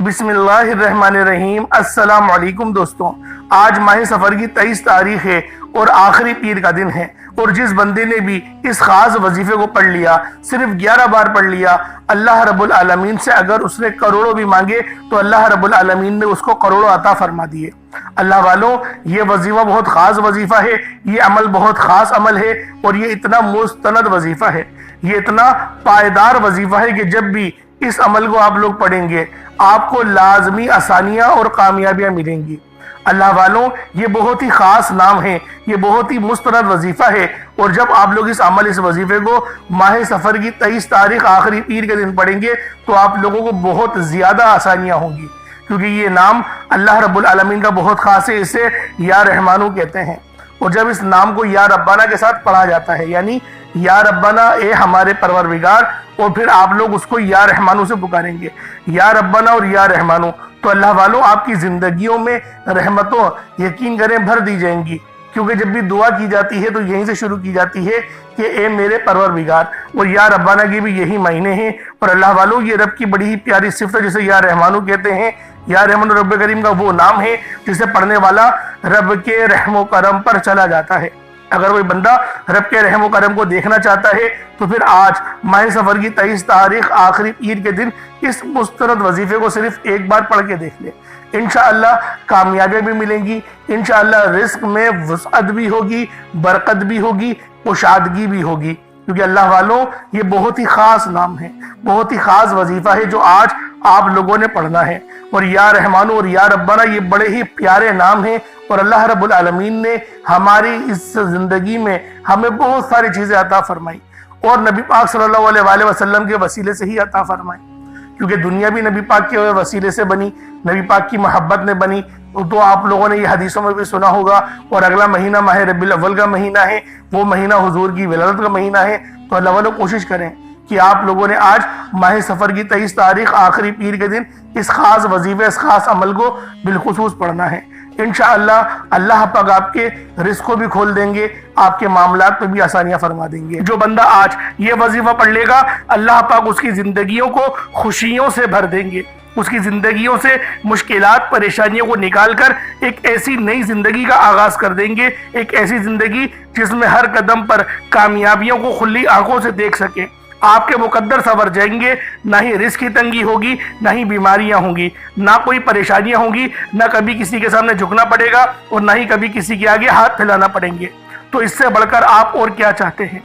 بسم اللہ الرحمن الرحیم۔ السلام علیکم دوستوں، آج ماہ سفر کی 23 تاریخ ہے اور آخری پیر کا دن ہے، اور جس بندے نے بھی اس خاص وظیفے کو پڑھ لیا، صرف 11 بار پڑھ لیا، اللہ رب العالمین سے اگر اس نے کروڑوں بھی مانگے تو اللہ رب العالمین نے اس کو کروڑوں عطا فرما دیے۔ اللہ والوں، یہ وظیفہ بہت خاص وظیفہ ہے، یہ عمل بہت خاص عمل ہے، اور یہ اتنا مستند وظیفہ ہے، یہ اتنا پائیدار وظیفہ ہے کہ جب بھی اس عمل کو آپ لوگ پڑھیں گے آپ کو لازمی آسانیاں اور کامیابیاں ملیں گی۔ اللہ والوں، یہ بہت ہی خاص نام ہے، یہ بہت ہی مستند وظیفہ ہے، اور جب آپ لوگ اس وظیفے کو ماہ سفر کی 23 تاریخ آخری پیر کے دن پڑھیں گے تو آپ لوگوں کو بہت زیادہ آسانیاں ہوں گی، کیونکہ یہ نام اللہ رب العالمین کا بہت خاص ہے، اسے یا رحمانو کہتے ہیں۔ اور جب اس نام کو یا ربانہ کے ساتھ پڑھا جاتا ہے، یعنی یا ربانہ اے ہمارے پروردگار، اور پھر آپ لوگ اس کو یا رحمانو سے پکاریں گے، یا ربانہ اور یا رحمانو، تو اللہ والوں آپ کی زندگیوں میں رحمتوں یقین کریں بھر دی جائیں گی، کیونکہ جب بھی دعا کی جاتی ہے تو یہیں سے شروع کی جاتی ہے کہ اے میرے پروردگار، اور یا ربانہ کے بھی یہی معنی ہیں۔ اور اللہ والوں، یہ رب کی بڑی ہی پیاری صفت ہے جسے یا رحمانو کہتے ہیں۔ یا رحمان رب کریم کا وہ نام ہے جسے پڑھنے والا رب کے رحم و کرم پر چلا جاتا ہے۔ اگر کوئی بندہ رب کے رحم و کرم کو دیکھنا چاہتا ہے تو پھر آج ماہ سفر کی 23 تاریخ آخری پیر کے دن اس مستند وظیفے کو صرف ایک بار پڑھ کے دیکھ لے، انشاءاللہ کامیابی بھی ملیں گی، انشاءاللہ رزق میں وسعت بھی ہوگی، برکت بھی ہوگی، کشادگی بھی ہوگی، کیونکہ اللہ والوں یہ بہت ہی خاص نام ہے، بہت ہی خاص وظیفہ ہے جو آج آپ لوگوں نے پڑھنا ہے۔ اور یا رحمانو اور یا ربانہ یہ بڑے ہی پیارے نام ہیں، اور اللہ رب العالمین نے ہماری اس زندگی میں ہمیں بہت ساری چیزیں عطا فرمائی، اور نبی پاک صلی اللہ علیہ وآلہ وسلم کے وسیلے سے ہی عطا فرمائی، کیونکہ دنیا بھی نبی پاک کے وسیلے سے بنی، نبی پاک کی محبت نے بنی۔ تو آپ لوگوں نے یہ حدیثوں میں بھی سنا ہوگا، اور اگلا مہینہ ماہ ربیع الاول کا مہینہ ہے، وہ مہینہ حضور کی ولادت کا مہینہ ہے۔ تو اللہ والوں کوشش کریں کہ آپ لوگوں نے آج ماہ سفر کی 23 تاریخ آخری پیر کے دن اس خاص وظیفے، اس خاص عمل کو بالخصوص پڑھنا ہے۔ انشاءاللہ اللہ پاک آپ کے رزق کو بھی کھول دیں گے، آپ کے معاملات پہ بھی آسانیاں فرما دیں گے۔ جو بندہ آج یہ وظیفہ پڑھ لے گا اللہ پاک اس کی زندگیوں کو خوشیوں سے بھر دیں گے، اس کی زندگیوں سے مشکلات پریشانیوں کو نکال کر ایک ایسی نئی زندگی کا آغاز کر دیں گے، ایک ایسی زندگی جس میں ہر قدم پر کامیابیوں کو کھلی آنکھوں سے دیکھ سکیں۔ آپ کے مقدر سنور جائیں گے، نہ ہی رزق کی تنگی ہوگی، نہ ہی بیماریاں ہوں گی، نہ کوئی پریشانیاں ہوں گی، نہ کبھی کسی کے سامنے جھکنا پڑے گا، اور نہ ہی کبھی کسی کے آگے ہاتھ پھیلانا پڑیں گے۔ تو اس سے بڑھ کر آپ اور کیا چاہتے ہیں؟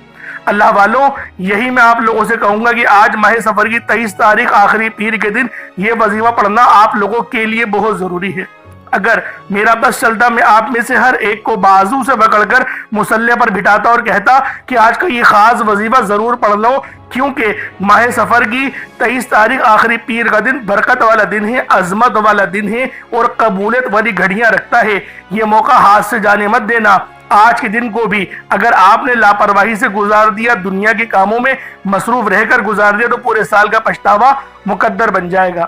اللہ والوں، یہی میں آپ لوگوں سے کہوں گا کہ آج ماہ سفر کی 23 تاریخ آخری پیر کے دن یہ وظیفہ پڑھنا آپ لوگوں کے لیے بہت ضروری ہے۔ اگر میرا بس چلتا میں آپ میں سے ہر ایک کو بازو سے پکڑ کر مصلی پر بٹھاتا اور کہتا کہ آج کا یہ خاص وظیفہ ضرور پڑھ لو، کیونکہ ماہ سفر کی 23 تاریخ آخری پیر کا دن برکت والا دن ہے، عظمت والا دن ہے، اور قبولیت والی گھڑیاں رکھتا ہے۔ یہ موقع ہاتھ سے جانے مت دینا۔ آج کے دن کو بھی اگر آپ نے لاپرواہی سے گزار دیا، دنیا کے کاموں میں مصروف رہ کر گزار دیا، تو پورے سال کا پچھتاوا مقدر بن جائے گا۔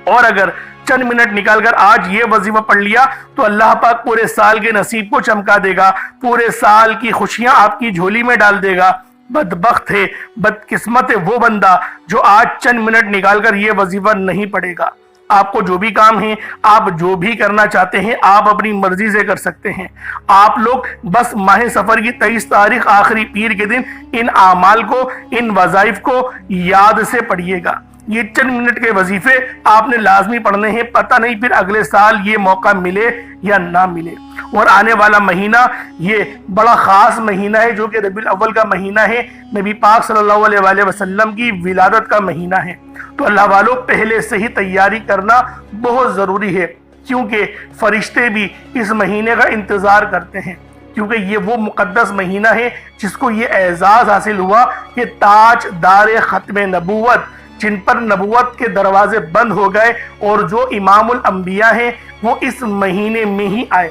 اور اگر چند منٹ نکال کر آج یہ وظیفہ پڑھ لیا تو اللہ پاک پورے سال کے نصیب کو چمکا دے گا، پورے سال کی خوشیاں آپ کی جھولی میں ڈال دے گا۔ بدبخت ہے، بدقسمت ہے وہ بندہ جو آج چند منٹ نکال کر یہ وظیفہ نہیں پڑھے گا۔ آپ کو جو بھی کام ہے، آپ جو بھی کرنا چاہتے ہیں، آپ اپنی مرضی سے کر سکتے ہیں۔ آپ لوگ بس ماہ سفر کی 23 تاریخ آخری پیر کے دن ان اعمال کو، ان وظائف کو یاد سے پڑھیے گا۔ یہ چند منٹ کے وظیفے آپ نے لازمی پڑھنے ہیں، پتہ نہیں پھر اگلے سال یہ موقع ملے یا نہ ملے۔ اور آنے والا مہینہ یہ بڑا خاص مہینہ ہے جو کہ ربیع الاول کا مہینہ ہے، نبی پاک صلی اللہ علیہ وآلہ وسلم کی ولادت کا مہینہ ہے۔ تو اللہ والوں پہلے سے ہی تیاری کرنا بہت ضروری ہے، کیونکہ فرشتے بھی اس مہینے کا انتظار کرتے ہیں، کیونکہ یہ وہ مقدس مہینہ ہے جس کو یہ اعزاز حاصل ہوا کہ تاج دار ختم نبوت، جن پر نبوت کے دروازے بند ہو گئے، اور جو امام الانبیاء ہیں وہ اس مہینے میں ہی آئے۔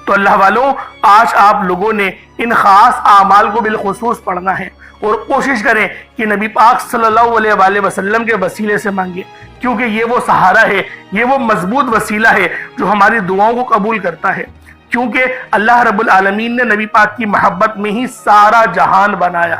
تو اللہ والوں، آج آپ لوگوں نے ان خاص اعمال کو بالخصوص پڑھنا ہے، اور کوشش کریں کہ نبی پاک صلی اللہ علیہ وآلہ وسلم کے وسیلے سے مانگیں، کیونکہ یہ وہ سہارا ہے، یہ وہ مضبوط وسیلہ ہے جو ہماری دعاؤں کو قبول کرتا ہے۔ کیونکہ اللہ رب العالمین نے نبی پاک کی محبت میں ہی سارا جہان بنایا،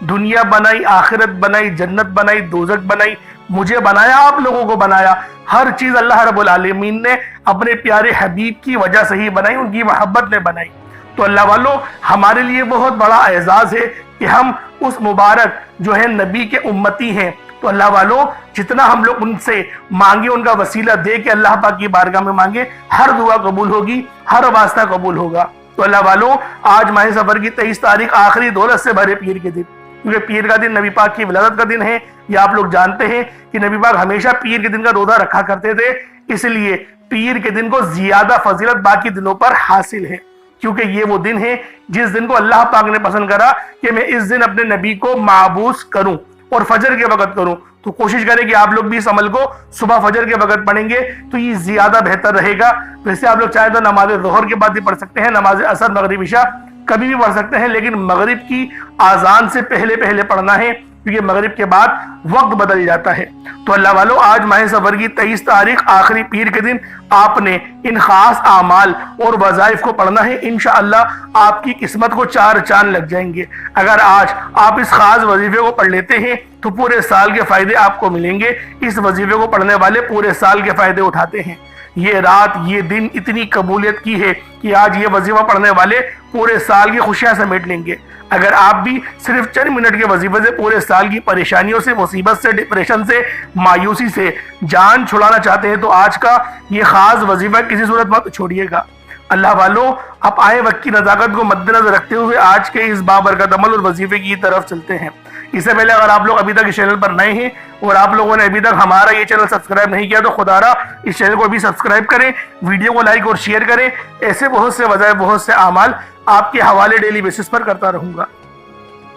دنیا بنائی، آخرت بنائی، جنت بنائی، دوزخ بنائی، مجھے بنایا، آپ لوگوں کو بنایا، ہر چیز اللہ رب العالمین نے اپنے پیارے حبیب کی وجہ سے ہی بنائی، ان کی محبت نے بنائی۔ تو اللہ والوں، ہمارے لیے بہت بڑا اعزاز ہے کہ ہم اس مبارک جو ہے نبی کے امتی ہیں۔ تو اللہ والوں، جتنا ہم لوگ ان سے مانگے، ان کا وسیلہ دے کے اللہ پاک کی بارگاہ میں مانگے، ہر دعا قبول ہوگی، ہر واسطہ قبول ہوگا۔ تو اللہ والوں، آج ماہ سفر کی 23 تاریخ آخری دولت سے بھرے پیر کے دن، کیونکہ پیر کا دن نبی پاک کی ولادت کا دن ہے۔ یہ آپ لوگ جانتے ہیں کہ نبی پاک ہمیشہ پیر کے دن کا روزہ رکھا کرتے تھے، اس لیے پیر کے دن کو زیادہ فضیلت باقی دنوں پر حاصل ہے، کیونکہ یہ وہ دن ہے جس دن کو اللہ پاک نے پسند کرا کہ میں اس دن اپنے نبی کو معبوس کروں اور فجر کے وقت کروں۔ تو کوشش کریں کہ آپ لوگ بھی اس عمل کو صبح فجر کے وقت پڑھیں گے تو یہ زیادہ بہتر رہے گا۔ ویسے آپ لوگ چاہیں تو نماز ظہر کے بعد بھی پڑھ سکتے ہیں، نماز عصر، مغرب، عشاء کبھی بھی پڑھ سکتے ہیں، لیکن مغرب کی آذان سے پہلے پڑھنا ہے، کیونکہ مغرب کے بعد وقت بدل جاتا ہے۔ تو اللہ والوں، آج ماہ سفر کی 23 تاریخ آخری پیر کے دن آپ نے ان خاص اعمال اور وظائف کو پڑھنا ہے۔ انشاءاللہ آپ کی قسمت کو 4 چاند لگ جائیں گے۔ اگر آج آپ اس خاص وظیفے کو پڑھ لیتے ہیں تو پورے سال کے فائدے آپ کو ملیں گے۔ اس وظیفے کو پڑھنے والے پورے سال کے فائدے اٹھاتے ہیں۔ یہ رات، یہ دن اتنی قبولیت کی ہے کہ آج یہ وظیفہ پڑھنے والے پورے سال کی خوشیاں سمیٹ لیں گے۔ اگر آپ بھی صرف چند منٹ کے وظیفے سے پورے سال کی پریشانیوں سے، مصیبت سے، ڈپریشن سے، مایوسی سے جان چھڑانا چاہتے ہیں تو آج کا یہ خاص وظیفہ کسی صورت مت چھوڑیے گا۔ اللہ والوں، اب آئے وقت کی نزاکت کو مد نظر رکھتے ہوئے آج کے اس بابرکت عمل اور وظیفے کی طرف چلتے ہیں۔ اس سے پہلے اگر آپ لوگ ابھی تک اس چینل پر نئے ہیں اور آپ لوگوں نے ابھی تک ہمارا یہ چینل سبسکرائب نہیں کیا تو خدا را اس چینل کو بھی سبسکرائب کریں، ویڈیو کو لائک اور شیئر کریں۔ ایسے بہت سے وظائف، بہت سے اعمال آپ کے حوالے ڈیلی بیسس پر کرتا رہوں گا۔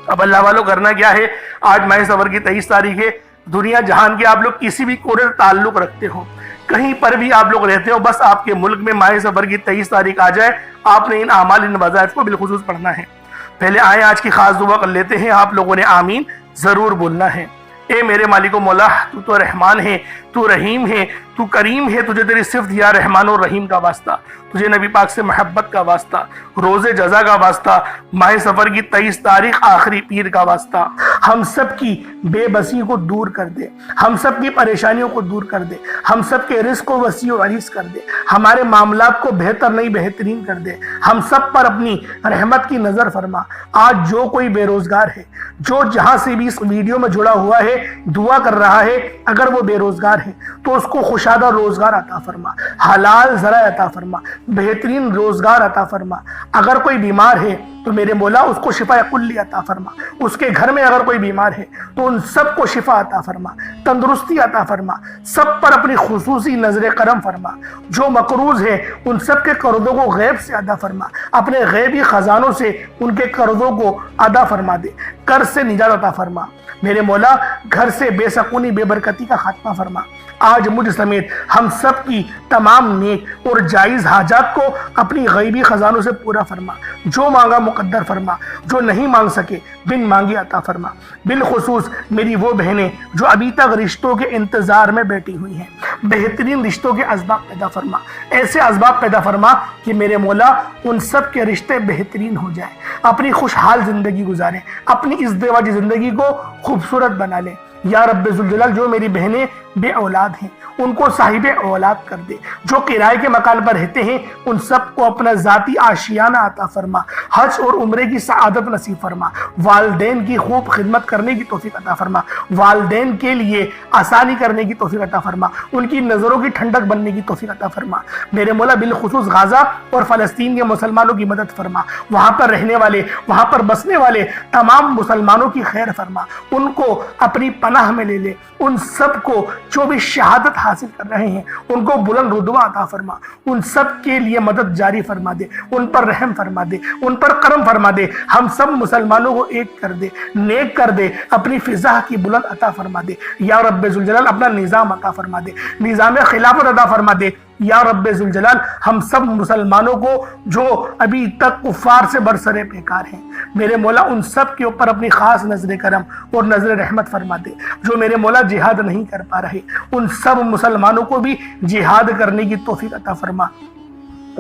اب اللہ والوں، کرنا کیا ہے؟ آج ماہ سفر کی 23 تاریخ ہے۔ دنیا جہان کے آپ لوگ کسی بھی کونے سے تعلق رکھتے ہو، کہیں پر بھی آپ لوگ رہتے ہو، بس آپ کے ملک میں ماہ سفر کی 23 تاریخ آ جائے، آپ نے ان اعمال، ان وظائف کو بالخصوص پڑھنا ہے۔ پہلے آئیں آج کی خاص دعا کر لیتے ہیں۔ آپ لوگوں نے آمین ضرور بولنا ہے۔ اے میرے مالک و مولا، تو رحمان ہے، تو رحیم ہے، تو کریم ہے، تجھے تیری صفت یا رحمان و رحیم کا واسطہ، تجھے نبی پاک سے محبت کا واسطہ، روز جزا کا واسطہ، ماہ سفر کی 23 تاریخ آخری پیر کا واسطہ، ہم سب کی بے بسی کو دور کر دے، ہم سب کی پریشانیوں کو دور کر دے، ہم سب کے رزق کو وسیع و عریض کر دے، ہمارے معاملات کو بہتر نہیں بہترین کر دے، ہم سب پر اپنی رحمت کی نظر فرما۔ آج جو کوئی بے روزگار ہے، جو جہاں سے بھی اس ویڈیو میں جڑا ہوا ہے، دعا کر رہا ہے، اگر وہ بے روزگار ہے تو اس کو خوشادہ روزگار عطا فرما، حلال ذرائع عطا فرما، بہترین روزگار عطا فرما۔ اگر کوئی بیمار ہے تو میرے مولا اس کو شفا کلی عطا فرما۔ اس کے گھر میں اگر کوئی بیمار ہے تو ان سب کو شفا عطا فرما، تندرستی عطا فرما، سب پر اپنی خصوصی نظر کرم فرما۔ جو مقروض ہے ان سب کے قرضوں کو غیب سے ادا فرما، اپنے غیبی خزانوں سے ان کے قرضوں کو ادا فرما دے، قرض سے نجات عطا فرما۔ میرے مولا گھر سے بے سکونی، بے برکتی کا خاتمہ فرما۔ آج مجھ سمیت ہم سب کی تمام نیک اور جائز حاجات کو اپنی غیبی خزانوں سے پورا فرما۔ جو مانگا مقدر فرما، جو نہیں مانگ سکے بن مانگے عطا فرما۔ بالخصوص میری وہ بہنیں جو ابھی تک رشتوں کے انتظار میں بیٹھی ہوئی ہیں، بہترین رشتوں کے اسباب پیدا فرما، ایسے اسباب پیدا فرما کہ میرے مولا ان سب کے رشتے بہترین ہو جائیں، اپنی خوشحال زندگی گزاریں، اپنی اس ازدواجی زندگی کو خوبصورت بنا لیں۔ یا رب ذوالجلال، جو میری بہنیں بے اولاد ہیں ان کو صاحب اولاد کر دے، جو کرائے کے مکان پر رہتے ہیں ان سب کو اپنا ذاتی آشیانہ عطا فرما، حج اور عمرے کی سعادت نصیب فرما، والدین کی خوب خدمت کرنے کی توفیق عطا فرما، والدین کے لیے آسانی کرنے کی توفیق عطا فرما، ان کی نظروں کی ٹھنڈک بننے کی توفیق عطا فرما۔ میرے مولا بالخصوص غزہ اور فلسطین کے مسلمانوں کی مدد فرما، وہاں پر رہنے والے، وہاں پر بسنے والے تمام مسلمانوں کی خیر فرما، ان کو اپنی پناہ میں لے لے، ان سب کو جو بھی شہادت حاصل کر رہے ہیں ان کو بلند رتبہ عطا فرما، ان سب کے لیے مدد جاری فرما دے، ان پر رحم فرما دے، ان پر کرم فرما دے، ہم سب مسلمانوں کو ایک کر دے، نیک کر دے، اپنی فضا کی بلند عطا فرما دے۔ یا رب ذوالجلال اپنا نظام عطا فرما دے، نظام خلافت عطا فرما دے۔ یا رب ذوالجلال ہم سب مسلمانوں کو جو ابھی تک کفار سے برسرے پیکار ہیں، میرے مولا ان سب کے اوپر اپنی خاص نظر کرم اور نظر رحمت فرما دے۔ جو میرے مولا جہاد نہیں کر پا رہے ان سب مسلمانوں کو بھی جہاد کرنے کی توفیق عطا فرما۔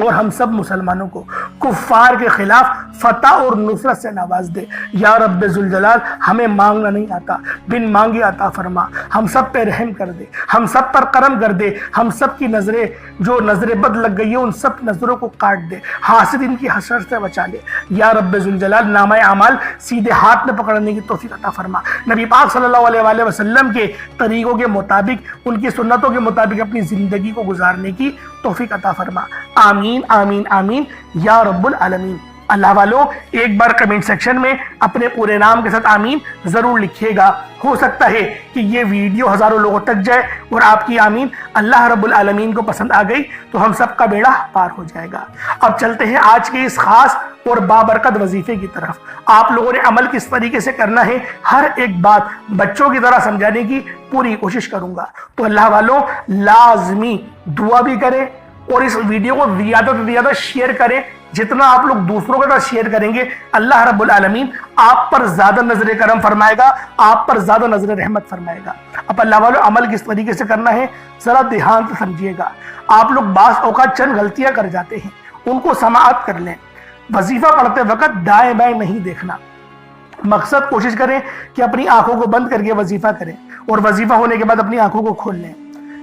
اور ہم سب مسلمانوں کو کفار کے خلاف فتح اور نصرت سے نواز دے۔ یا رب ذوالجلال، ہمیں مانگنا نہیں آتا، بن مانگے عطا فرما، ہم سب پہ رحم کر دے، ہم سب پر کرم کر دے، ہم سب کی نظریں جو نظر بد لگ گئی ہیں ان سب نظروں کو کاٹ دے، حاسدین کی حسرت سے بچا لے۔ یا رب ذوالجلال، نامہ اعمال سیدھے ہاتھ میں پکڑنے کی توفیق عطا فرما، نبی پاک صلی اللہ علیہ وآلہ وسلم کے طریقوں کے مطابق، ان کی سنتوں کے مطابق اپنی زندگی کو گزارنے کی توفیق عطا فرما۔ آمین آمین آمین یا رب العالمین۔ اللہ والو، ایک بار کمنٹ سیکشن میں اپنے پورے نام کے ساتھ آمین ضرور لکھیے گا۔ ہو سکتا ہے کہ یہ ویڈیو ہزاروں لوگوں تک جائے اور آپ کی آمین اللہ رب العالمین کو پسند آ گئی تو ہم سب کا بیڑا پار ہو جائے گا۔ اب چلتے ہیں آج کے اس خاص اور بابرکت وظیفے کی طرف۔ آپ لوگوں نے عمل کس طریقے سے کرنا ہے، ہر ایک بات بچوں کی طرح سمجھانے کی پوری کوشش کروں گا۔ تو اللہ والوں، لازمی دعا بھی کریں اور اس ویڈیو کو زیادہ سے زیادہ شیئر کریں۔ جتنا آپ لوگ دوسروں کے ساتھ شیئر کریں گے، اللہ رب العالمین آپ پر زیادہ نظر کرم فرمائے گا، آپ پر زیادہ نظر رحمت فرمائے گا۔ اب اللہ والوں، عمل کس طریقے سے کرنا ہے ذرا دھیان سے سمجھیے گا۔ آپ لوگ بعض اوقات چند غلطیاں کر جاتے ہیں، ان کو سماعت کر لیں۔ وظیفہ پڑھتے وقت دائیں بائیں نہیں دیکھنا۔ مقصد کوشش کریں کہ اپنی آنکھوں کو بند کر کے وظیفہ کریں اور وظیفہ ہونے کے بعد اپنی آنکھوں کو کھول لیں،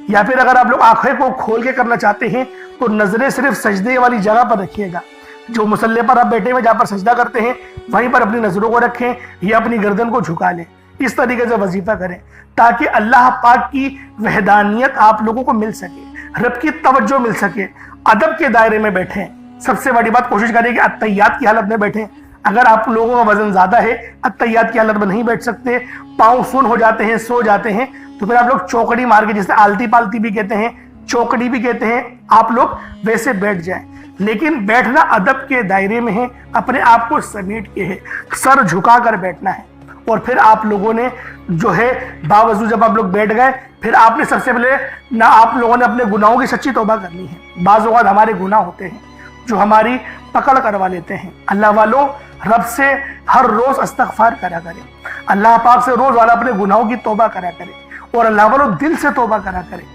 یا پھر اگر آپ لوگ آنکھیں کو کھول کے کرنا چاہتے ہیں تو نظریں صرف سجدے والی جگہ پر رکھیے گا۔ جو مصلی پر آپ بیٹھے ہوئے جہاں پر سجدہ کرتے ہیں وہیں پر اپنی نظروں کو رکھیں یا اپنی گردن کو جھکا لیں۔ اس طریقے سے وظیفہ کریں تاکہ اللہ پاک کی وحدانیت آپ لوگوں کو مل سکے، رب کی توجہ مل سکے۔ ادب کے دائرے میں بیٹھیں۔ سب سے بڑی بات، کوشش کریں کہ اتحیات کی حالت میں بیٹھیں۔ اگر آپ لوگوں کا وزن زیادہ ہے، اتحیات کی حالت میں نہیں بیٹھ سکتے، پاؤں سن ہو جاتے ہیں، سو جاتے ہیں، تو پھر آپ لوگ چوکڑی مار کے، جسے آلتی پالتی بھی کہتے ہیں، چوکڑی بھی کہتے ہیں، آپ لوگ ویسے بیٹھ جائیں۔ لیکن بیٹھنا ادب کے دائرے میں ہے، اپنے آپ کو سمیٹ کے ہے، سر جھکا کر بیٹھنا ہے۔ اور پھر آپ لوگوں نے جو ہے باوضو جب آپ لوگ بیٹھ گئے، پھر آپ نے سب سے پہلے نہ آپ لوگوں نے اپنے گناہوں کی سچی توبہ کرنی ہے۔ بعض اوقات ہمارے گناہ ہوتے ہیں جو ہماری پکڑ کروا لیتے ہیں۔ اللہ والوں، رب سے ہر روز استغفار کرا کریں، اللہ پاک سے روز والا اپنے گناہوں کی توبہ کرا کریں، اور اللہ والوں دل سے توبہ کرا کریں۔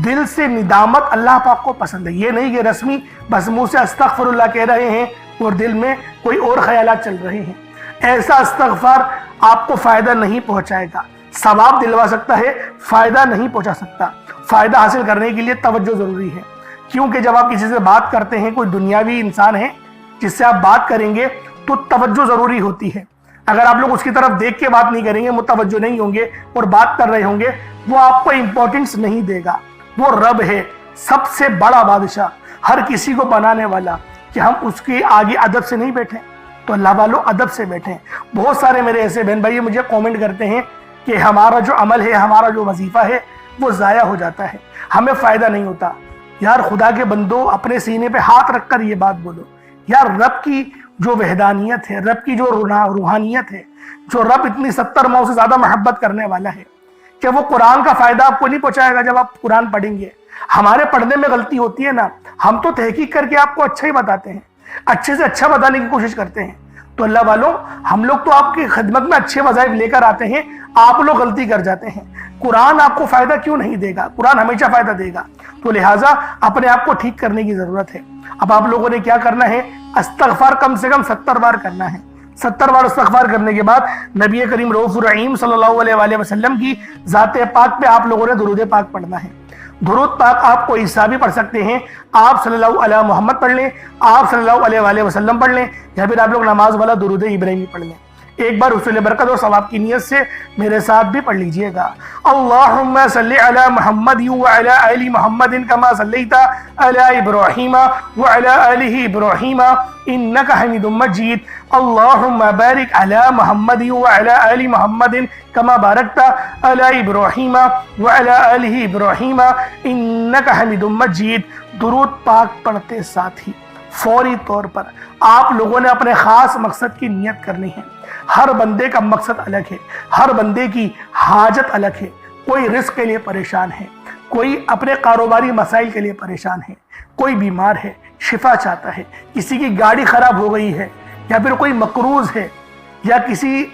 دل سے ندامت اللہ پاک کو پسند ہے، یہ نہیں کہ رسمی بس منہ سے استغفر اللہ کہہ رہے ہیں اور دل میں کوئی اور خیالات چل رہے ہیں۔ ایسا استغفار آپ کو فائدہ نہیں پہنچائے گا، ثواب دلوا سکتا ہے، فائدہ نہیں پہنچا سکتا۔ فائدہ حاصل کرنے کے لیے توجہ ضروری ہے، کیونکہ جب آپ کسی سے بات کرتے ہیں، کوئی دنیاوی انسان ہے جس سے آپ بات کریں گے تو توجہ ضروری ہوتی ہے۔ اگر آپ لوگ اس کی طرف دیکھ کے بات نہیں کریں گے، متوجہ نہیں ہوں گے اور بات کر رہے ہوں گے، وہ آپ کو امپورٹنس نہیں دے گا۔ وہ رب ہے، سب سے بڑا بادشاہ، ہر کسی کو بنانے والا، کہ ہم اس کے آگے ادب سے نہیں بیٹھیں۔ تو اللہ والوں، ادب سے بیٹھیں۔ بہت سارے میرے ایسے بہن بھائی مجھے کومنٹ کرتے ہیں کہ ہمارا جو عمل ہے، ہمارا جو وظیفہ ہے وہ ضائع ہو جاتا ہے، ہمیں فائدہ نہیں ہوتا۔ یار خدا کے بندو، اپنے سینے پہ ہاتھ رکھ کر یہ بات بولو، یار رب کی جو وحدانیت ہے، رب کی جو روحانیت ہے، جو رب اتنی 70 ماؤں سے زیادہ محبت کرنے والا ہے، کہ وہ قرآن کا فائدہ آپ کو نہیں پہنچائے گا جب آپ قرآن پڑھیں گے۔ ہمارے پڑھنے میں غلطی ہوتی ہے نا، ہم تو تحقیق کر کے آپ کو اچھا ہی بتاتے ہیں، اچھے سے اچھا بتانے کی کوشش کرتے ہیں۔ تو اللہ والوں، ہم لوگ تو آپ کی خدمت میں اچھے وظائف لے کر آتے ہیں، آپ لوگ غلطی کر جاتے ہیں۔ قرآن آپ کو فائدہ کیوں نہیں دے گا؟ قرآن ہمیشہ فائدہ دے گا۔ تو لہٰذا اپنے آپ کو ٹھیک کرنے کی ضرورت ہے۔ اب آپ لوگوں نے کیا کرنا ہے؟ استغفار کم سے کم 70 بار کرنا ہے۔ 70 بار استغفار کرنے کے بعد نبی کریم رؤوف الرحیم صلی اللہ علیہ وآلہ وسلم کی ذات پاک پہ آپ لوگوں نے درود پاک پڑھنا ہے۔ درود پاک آپ کو عیسیٰ بھی پڑھ سکتے ہیں، آپ صلی اللہ علیہ محمد پڑھ لیں، آپ صلی اللہ علیہ وآلہ وسلم پڑھ لیں، یا پھر آپ لوگ نماز والا درود ابراہیمی پڑھ لیں۔ ایک بار حصول برکت اور ثواب کی نیت سے میرے ساتھ بھی پڑھ لیجئے گا۔ اللہم صلی علی محمد وعلی آل محمد کما صلیت علی ابراہیم وعلی آل ابراہیم انک حمید مجید۔ اللہم بارک علی محمد وعلی آل محمد کما بارکت علی ابراہیم وعلی آل ابراہیم انک حمید مجید۔ درود پاک پڑھتے ساتھ ہی فوری طور پر آپ لوگوں نے اپنے خاص مقصد کی نیت کرنی ہے۔ ہر بندے کا مقصد الگ ہے، ہر بندے کی حاجت الگ ہے۔ کوئی رزق کے لیے پریشان ہے، کوئی اپنے کاروباری مسائل کے لیے پریشان ہے، کوئی بیمار ہے، شفا چاہتا ہے، کسی کی گاڑی خراب ہو گئی ہے، یا پھر کوئی مقروض ہے، یا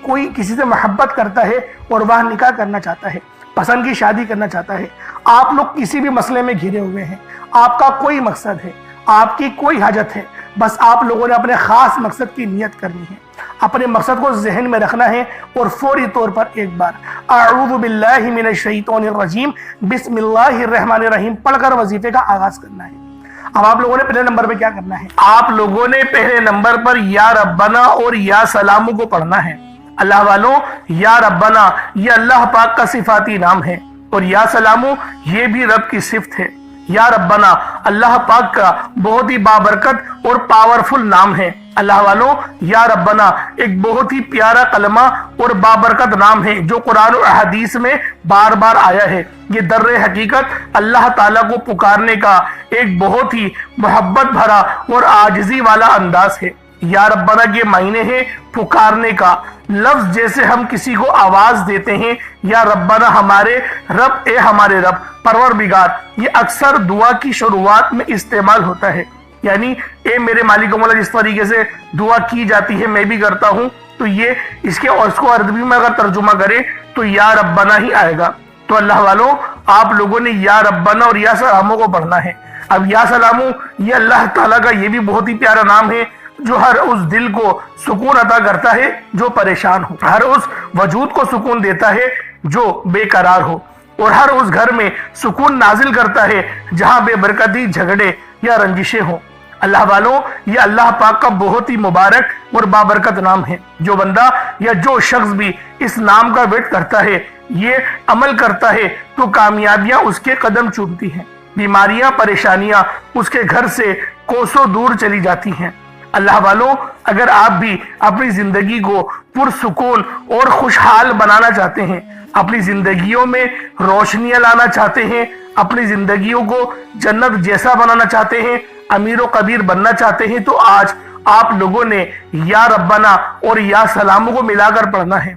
کوئی کسی سے محبت کرتا ہے اور وہ نکاح کرنا چاہتا ہے، پسند کی شادی کرنا چاہتا ہے۔ آپ لوگ کسی بھی مسئلے میں گھرے ہوئے ہیں، آپ کا کوئی مقصد ہے، آپ کی کوئی حاجت ہے، بس آپ لوگوں نے اپنے خاص مقصد کی نیت کرنی ہے، اپنے مقصد کو ذہن میں رکھنا ہے اور فوری طور پر ایک بار اعوذ باللہ من الشیطان الرجیم بسم اللہ الرحمن الرحیم پڑھ کر وظیفے کا آغاز کرنا ہے۔ اب آپ لوگوں نے پہلے نمبر پہ کیا کرنا ہے؟ آپ لوگوں نے پہلے نمبر پر یا ربنا اور یا سلامو کو پڑھنا ہے۔ اللہ والوں، یا ربنا یہ اللہ پاک کا صفاتی نام ہے اور یا سلامو یہ بھی رب کی صفت ہے۔ یا ربنا اللہ پاک کا بہت ہی بابرکت اور پاورفل نام ہے۔ اللہ والوں، یا ربنا ایک بہت ہی پیارا کلمہ اور بابرکت نام ہے جو قرآن و حدیث میں بار بار آیا ہے۔ یہ در حقیقت اللہ تعالیٰ کو پکارنے کا ایک بہت ہی محبت بھرا اور عاجزی والا انداز ہے۔ یا ربنا کے معنی ہے پکارنے کا، لفظ جیسے ہم کسی کو آواز دیتے ہیں یا ربنا ہمارے رب، اے ہمارے رب، پروردگار، یہ اکثر دعا کی شروعات میں استعمال ہوتا ہے، یعنی اے میرے مالک و مولا جس طریقے سے دعا کی جاتی ہے میں بھی کرتا ہوں، تو یہ اس کو عربی میں اگر ترجمہ کرے تو یا ربنا ہی آئے گا۔ تو اللہ والوں، آپ لوگوں نے یا ربنا اور یا سلامو کو پڑھنا ہے۔ اب یا سلامو یہ اللہ تعالیٰ کا یہ بھی بہت ہی پیارا نام ہے جو ہر اس دل کو سکون عطا کرتا ہے جو پریشان ہو، ہر اس وجود کو سکون دیتا ہے جو بے قرار ہو، اور ہر اس گھر میں سکون نازل کرتا ہے جہاں بے برکتی، جھگڑے یا رنجشیں ہوں۔ اللہ والوں، یہ اللہ پاک کا بہت ہی مبارک اور بابرکت نام ہے۔ جو بندہ یا جو شخص بھی اس نام کا ورد کرتا ہے، یہ عمل کرتا ہے تو کامیابیاں اس کے قدم چومتی ہیں، بیماریاں، پریشانیاں اس کے گھر سے کوسوں دور چلی جاتی ہیں۔ اللہ والوں، اگر آپ بھی اپنی زندگی کو پرسکون اور خوشحال بنانا چاہتے ہیں، اپنی زندگیوں میں روشنیاں لانا چاہتے ہیں، اپنی زندگیوں کو جنت جیسا بنانا چاہتے ہیں، امیر و کبیر بننا چاہتے ہیں، تو آج آپ لوگوں نے یا ربنا اور یا سلامو کو ملا کر پڑھنا ہے۔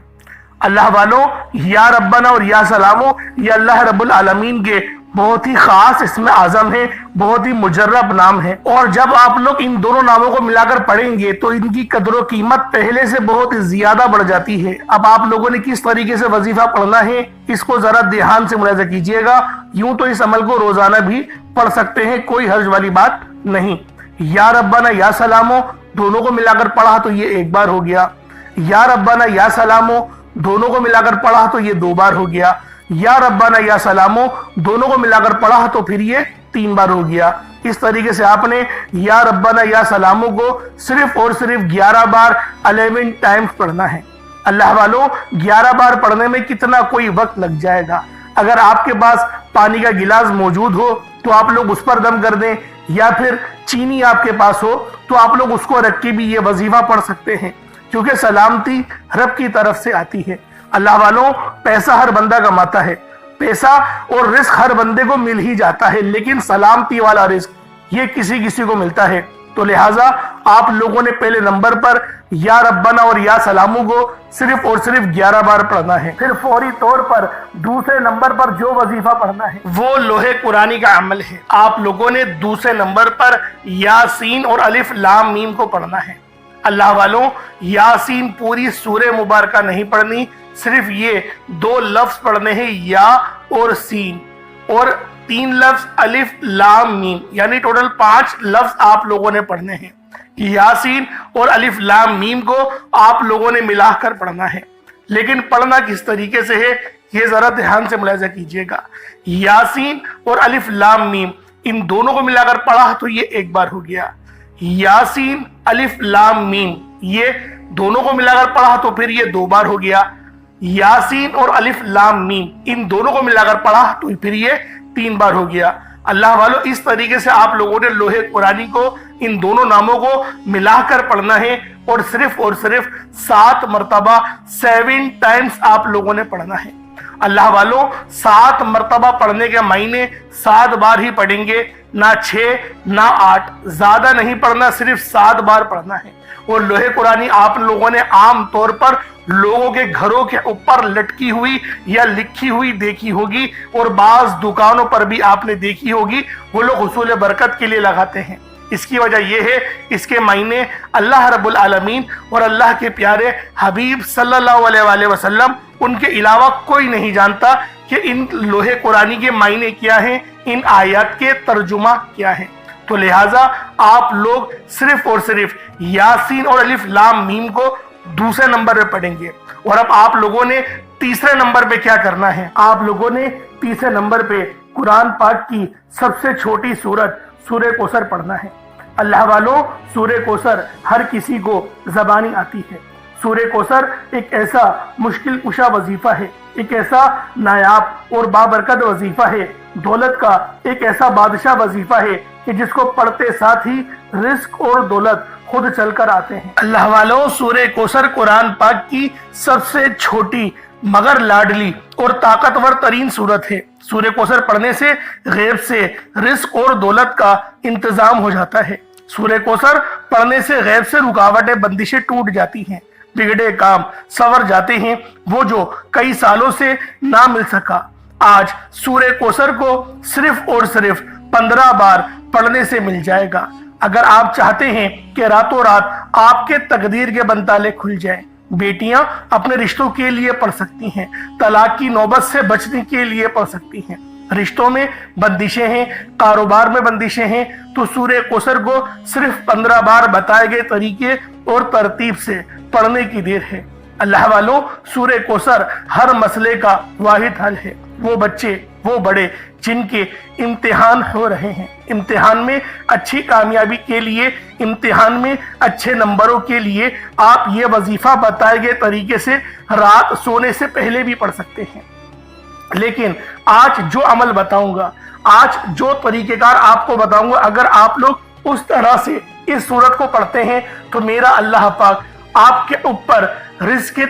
اللہ والوں، یا ربنا اور یا سلامو یہ اللہ رب العالمین کے بہت ہی خاص اسم اعظم ہے، بہت ہی مجرب نام ہے، اور جب آپ لوگ ان دونوں ناموں کو ملا کر پڑھیں گے تو ان کی قدر و قیمت پہلے سے بہت زیادہ بڑھ جاتی ہے۔ اب آپ لوگوں نے کس طریقے سے وظیفہ پڑھنا ہے اس کو ذرا دھیان سے ملاحظہ کیجئے گا۔ یوں تو اس عمل کو روزانہ بھی پڑھ سکتے ہیں، کوئی حرج والی بات نہیں۔ یا ربنا یا سلامو دونوں کو ملا کر پڑھا تو یہ ایک بار ہو گیا، یا ربنا یا سلامو دونوں کو ملا کر پڑھا تو یہ 2 بار ہو گیا، یا ربنا یا سلامو دونوں کو ملا کر پڑھا تو پھر یہ 3 بار ہو گیا۔ اس طریقے سے آپ نے یا ربنا یا سلامو کو صرف اور صرف 11 بار 11 ٹائمز پڑھنا ہے۔ اللہ والوں، 11 بار پڑھنے میں کتنا کوئی وقت لگ جائے گا۔ اگر آپ کے پاس پانی کا گلاس موجود ہو تو آپ لوگ اس پر دم کر دیں، یا پھر چینی آپ کے پاس ہو تو آپ لوگ اس کو رکھ کے بھی یہ وظیفہ پڑھ سکتے ہیں، کیونکہ سلامتی رب کی طرف سے آتی ہے۔ اللہ والوں، پیسہ ہر بندہ کماتا ہے، پیسہ اور رزق ہر بندے کو مل ہی جاتا ہے، لیکن سلامتی والا رزق یہ کسی کسی کو ملتا ہے۔ تو لہٰذا آپ لوگوں نے پہلے نمبر پر یا ربنا اور یا سلامو کو صرف اور صرف 11 بار پڑھنا ہے۔ پھر فوری طور پر دوسرے نمبر پر جو وظیفہ پڑھنا ہے وہ لوح قرآنی کا عمل ہے۔ آپ لوگوں نے دوسرے نمبر پر یاسین اور الف لام میم کو پڑھنا ہے۔ اللہ والوں، یاسین پوری سورہ مبارکہ نہیں پڑھنی، صرف یہ 2 لفظ پڑھنے ہیں، یا اور سین، اور 3 لفظ الف لام میم، یعنی ٹوٹل 5 لفظ آپ لوگوں نے پڑھنے ہیں۔ یاسین اور الف لام میم کو آپ لوگوں نے ملا کر پڑھنا ہے، لیکن پڑھنا کس طریقے سے ہے یہ ذرا دھیان سے ملاحظہ کیجئے گا۔ یاسین اور الف لام میم ان دونوں کو ملا کر پڑھا تو یہ 1 بار ہو گیا، یاسین الف لام میم یہ دونوں کو ملا کر پڑھا تو پھر یہ 2 بار ہو گیا، یاسین اور الف لام میم ان دونوں کو ملا کر پڑھا تو پھر یہ 3 بار ہو گیا۔ اللہ والوں، اس طریقے سے آپ لوگوں نے لوح قرآنی کو ان دونوں ناموں کو ملا کر پڑھنا ہے، اور صرف 7 مرتبہ 7 ٹائمز آپ لوگوں نے پڑھنا ہے۔ اللہ والوں، 7 مرتبہ پڑھنے کے معنی 7 بار ہی پڑھیں گے، نہ 6 نہ 8، زیادہ نہیں پڑھنا، صرف 7 بار پڑھنا ہے۔ اور لوح قرآنی آپ لوگوں نے عام طور پر لوگوں کے گھروں کے اوپر لٹکی ہوئی یا لکھی ہوئی دیکھی ہوگی، اور بعض دکانوں پر بھی آپ نے دیکھی ہوگی، وہ لوگ حصول برکت کے لیے لگاتے ہیں۔ اس کی وجہ یہ ہے، اس کے معنی اللہ رب العالمین اور اللہ کے پیارے حبیب صلی اللہ علیہ وآلہ وسلم ان کے علاوہ کوئی نہیں جانتا کہ ان لوح قرآنی کے معنی کیا ہیں، ان آیات کے ترجمہ کیا ہیں۔ تو لہٰذا آپ لوگ صرف اور صرف یاسین اور الف لام میم کو دوسرے نمبر پہ پڑھیں گے۔ اور اب آپ لوگوں نے تیسرے نمبر پہ کیا کرنا ہے؟ آپ لوگوں نے تیسرے نمبر پہ قرآن پاک کی سب سے چھوٹی سورت سورہ کوثر پڑھنا ہے۔ اللہ والوں، سورہ کوثر ہر کسی کو زبانی آتی ہے۔ سورہ کوثر ایک ایسا مشکل کشا وظیفہ ہے، ایک ایسا نایاب اور بابرکت وظیفہ ہے، دولت کا ایک ایسا بادشاہ وظیفہ ہے کہ جس کو پڑھتے ساتھ ہی رزق اور دولت خود چل کر آتے ہیں۔ اللہ والوں، سورہ کوثر قرآن پاک کی سب سے چھوٹی مگر لاڈلی اور طاقتور ترین سورت ہے۔ سورہ کوثر پڑھنے سے غیب سے رزق اور دولت کا انتظام ہو جاتا ہے۔ سورہ کوثر پڑھنے سے غیب سے رکاوٹیں بندشیں ٹوٹ جاتی ہیں، بگڑے کام سنور جاتے ہیں، وہ جو کئی سالوں سے نہ مل سکا آج سورہ کوثر کو صرف اور صرف 15 بار پڑھنے سے مل جائے گا۔ اگر آپ چاہتے ہیں کہ راتوں رات آپ کے تقدیر کے بنتالے کھل جائیں، بیٹیاں اپنے رشتوں کے لیے پڑھ سکتی ہیں، طلاق کی نوبت سے بچنے کے لیے پڑھ سکتی ہیں، رشتوں میں بندشیں ہیں، کاروبار میں بندشیں ہیں، تو سورہ کوثر کو صرف 15 بار بتائے گئے طریقے اور ترتیب سے پڑھنے کی دیر ہے۔ اللہ والوں، سورہ کوثر ہر مسئلے کا واحد حل ہے۔ وہ بچے، وہ بڑے جن کے امتحان ہو رہے ہیں، امتحان میں اچھی کامیابی کے لیے، امتحان میں اچھے نمبروں کے لیے آپ یہ وظیفہ بتائے گئے طریقے سے رات سونے سے پہلے بھی پڑھ سکتے ہیں۔ لیکن آج جو عمل بتاؤں گا، آج جو طریقہ کار آپ کو بتاؤں گا، اگر آپ لوگ اس طرح سے اس سورت کو پڑھتے ہیں تو میرا اللہ پاک آپ کے اوپر رزق کے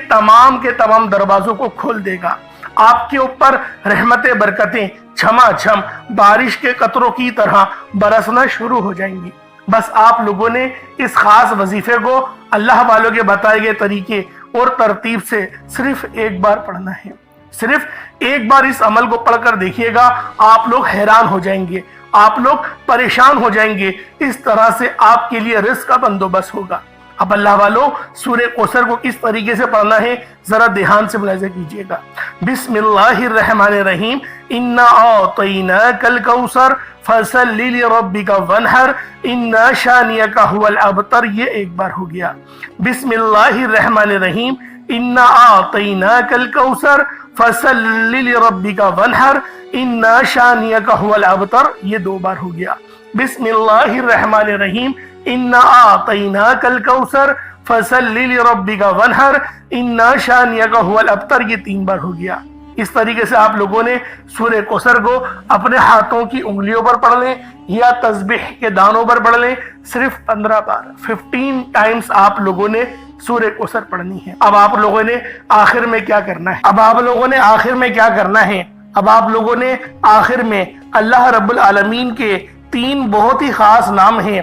تمام دروازوں کو کھول دے گا۔ آپ کے اوپر رحمتیں، برکتیں چھما چھم بارش کے قطروں کی طرح برسنا شروع ہو جائیں گی۔ بس آپ لوگوں نے اس خاص وظیفے کو اللہ والوں کے بتائے گئے طریقے اور ترتیب سے صرف ایک بار پڑھنا ہے۔ صرف ایک بار اس عمل کو پڑھ کر دیکھیے گا، آپ لوگ حیران ہو جائیں گے، آپ لوگ پریشان ہو جائیں گے، اس طرح سے آپ کے لیے رزق کا بندوبست ہوگا۔ اب اللہ والوں، سورہ کوثر کو کس طریقے سے پڑھنا ہے ذرا دھیان سے ملاحظہ کیجئے گا۔ بسم اللہ الرحمن الرحیم، انا اعطیناک الکوثر فصل لربک وانحر ان شانئک هو الابتر، یہ ایک بار ہو گیا۔ بسم اللہ الرحمن الرحیم، انا اعطیناک الکوثر فصل لربک وانحر ان شانئک هو الابتر، یہ دو بار ہو گیا۔ بسم اللہ الرحمن الرحیم، انا اعطیناک الکوثر فصل لربک وانحر ان شانئک هو الابتر، یہ 3 بار ہو گیا۔ اس طریقے سے آپ لوگوں نے سورہ کوثر کو اپنے ہاتھوں کی انگلیوں پر پڑھ لیں یا تسبیح کے دانوں پر پڑھ لیں، صرف 15 بار 15 ٹائمز آپ لوگوں نے سورہ کوثر پڑھنی ہے۔ اب آپ لوگوں نے آخر میں کیا کرنا ہے؟ اب آپ لوگوں نے آخر میں اللہ رب العالمین کے 3 بہت ہی خاص نام ہیں،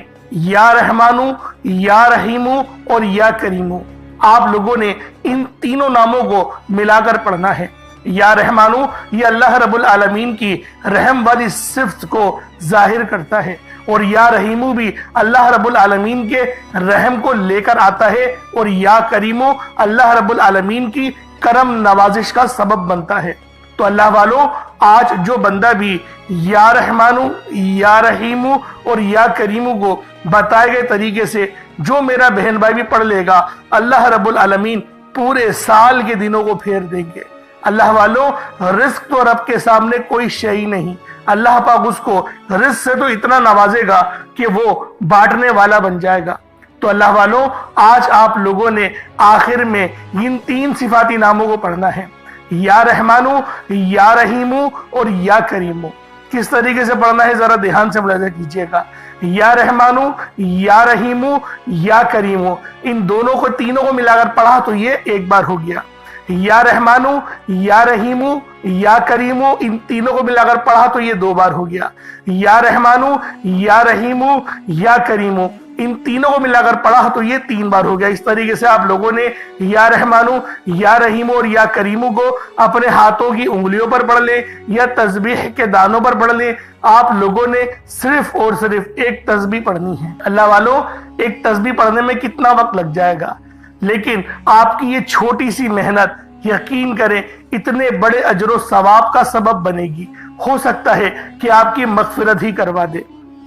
یا رحمانو، یا رحیمو اور یا کریمو۔ آپ لوگوں نے ان تینوں ناموں کو ملا کر پڑھنا ہے۔ یا رحمانو یہ اللہ رب العالمین کی رحم والی صفت کو ظاہر کرتا ہے، اور یا رحیمو بھی اللہ رب العالمین کے رحم کو لے کر آتا ہے، اور یا کریمو اللہ رب العالمین کی کرم نوازش کا سبب بنتا ہے۔ تو اللہ والوں، آج جو بندہ بھی یا رحمانو، یا رحیمو اور یا کریمو کو بتائے گئے طریقے سے جو میرا بہن بھائی بھی پڑھ لے گا، اللہ رب العالمین پورے سال کے دنوں کو پھیر دیں گے۔ اللہ والوں، رزق تو رب کے سامنے کوئی شے نہیں، اللہ پاک اس کو رزق سے تو اتنا نوازے گا کہ وہ بانٹنے والا بن جائے گا۔ تو اللہ والوں، آج آپ لوگوں نے آخر میں ان 3 صفاتی ناموں کو پڑھنا ہے، یا رحمانو، یا رحیمو اور یا کریمو۔ کس طریقے سے پڑھنا ہے ذرا دھیان سے ملاحظہ کیجئے گا۔ یا رحمانو، یا رحیمو، یا کریمو، ان دونوں کو تینوں کو ملا کر پڑھا تو یہ ایک بار ہو گیا۔ یا رحمانو، یا رحیمو، یا کریمو، ان تینوں کو ملا کر پڑھا تو یہ 2 بار ہو گیا۔ یا رحمانو، یا رحیمو، یا کریمو، ان تینوں کو ملا کر پڑھا تو یہ 3 بار ہو گیا۔ اس طریقے سے آپ لوگوں نے یا رحمانو، یا رحیمو اور یا کریمو کو اپنے ہاتھوں کی انگلیوں پر پڑھ لیں یا تسبیح کے دانوں پر پڑھ لیں۔ آپ لوگوں نے صرف اور صرف ایک تسبیح پڑھنی ہے۔ اللہ والوں، ایک تسبیح پڑھنے میں کتنا وقت لگ جائے گا، لیکن آپ کی یہ چھوٹی سی محنت یقین کریں اتنے بڑے اجر و ثواب کا سبب بنے گی۔ ہو سکتا ہے کہ آپ کی مغفرت ہی کروا دے۔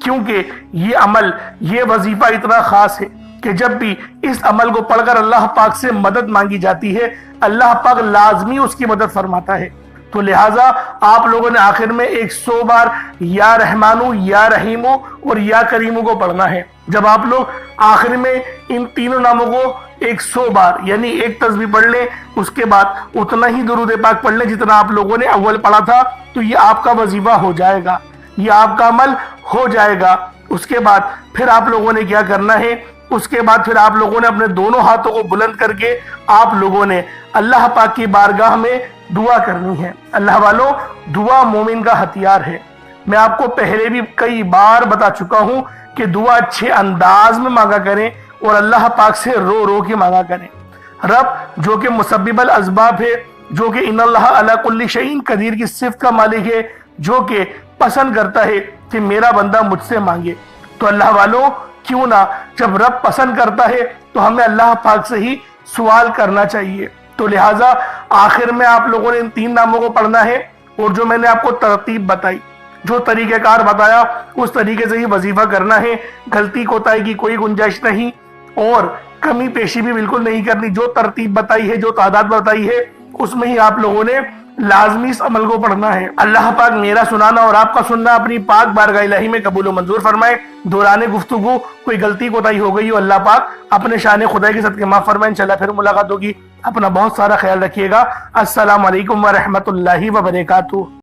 کیونکہ یہ عمل، یہ وظیفہ اتنا خاص ہے کہ جب بھی اس عمل کو پڑھ کر اللہ پاک سے مدد مانگی جاتی ہے، اللہ پاک لازمی اس کی مدد فرماتا ہے۔ تو لہٰذا آپ لوگوں نے آخر میں 100 بار یا رحمانو، یا رحیمو اور یا کریمو کو پڑھنا ہے۔ جب آپ لوگ آخر میں ان تینوں ناموں کو 100 بار یعنی ایک تسبیح پڑھ لیں، اس کے بعد اتنا ہی درود پاک پڑھ لیں جتنا آپ لوگوں نے اول پڑھا تھا، تو یہ آپ کا وظیفہ ہو جائے گا، یہ آپ کا عمل ہو جائے گا۔ اس کے بعد پھر آپ لوگوں نے کیا کرنا ہے؟ اس کے بعد پھر آپ لوگوں نے اپنے دونوں ہاتھوں کو بلند کر کے آپ لوگوں نے اللہ پاک کی بارگاہ میں دعا کرنی ہے۔ اللہ والوں، دعا مومن کا ہتھیار ہے۔ میں آپ کو پہلے بھی کئی بار بتا چکا ہوں کہ دعا اچھے انداز میں مانگا کریں اور اللہ پاک سے رو رو کے مانگا کریں۔ رب جو کہ مسبب الاسباب ہے، جو کہ ان اللہ علی کل شیء قدیر کی صفت کا مالک ہے، جو کہ پسند کرتا ہے کہ میرا بندہ مجھ سے مانگے، تو اللہ والوں کیوں نہ جب رب پسند کرتا ہے تو ہمیں اللہ پاک سے ہی سوال کرنا چاہیے۔ تو لہٰذا آخر میں آپ لوگوں نے ان 3 ناموں کو پڑھنا ہے، اور جو میں نے آپ کو ترتیب بتائی، جو طریقہ کار بتایا، اس طریقے سے ہی وظیفہ کرنا ہے۔ غلطی کوتاہی کی کوئی گنجائش نہیں، اور کمی پیشی بھی بالکل نہیں کرنی۔ جو ترتیب بتائی ہے، جو تعداد بتائی ہے، اس میں ہی آپ لوگوں نے لازمی اس عمل کو پڑھنا ہے۔ اللہ پاک میرا سنانا اور آپ کا سننا اپنی پاک بارگاہ الہی میں قبول و منظور فرمائے۔ دوران گفتگو کوئی غلطی کوتاہی ہو گئی ہو، اللہ پاک اپنے شان خدا کے صدقے معاف فرمائے۔ انشاءاللہ پھر ملاقات ہوگی۔ اپنا بہت سارا خیال رکھیے گا۔ السلام علیکم ورحمۃ اللہ وبرکاتہ۔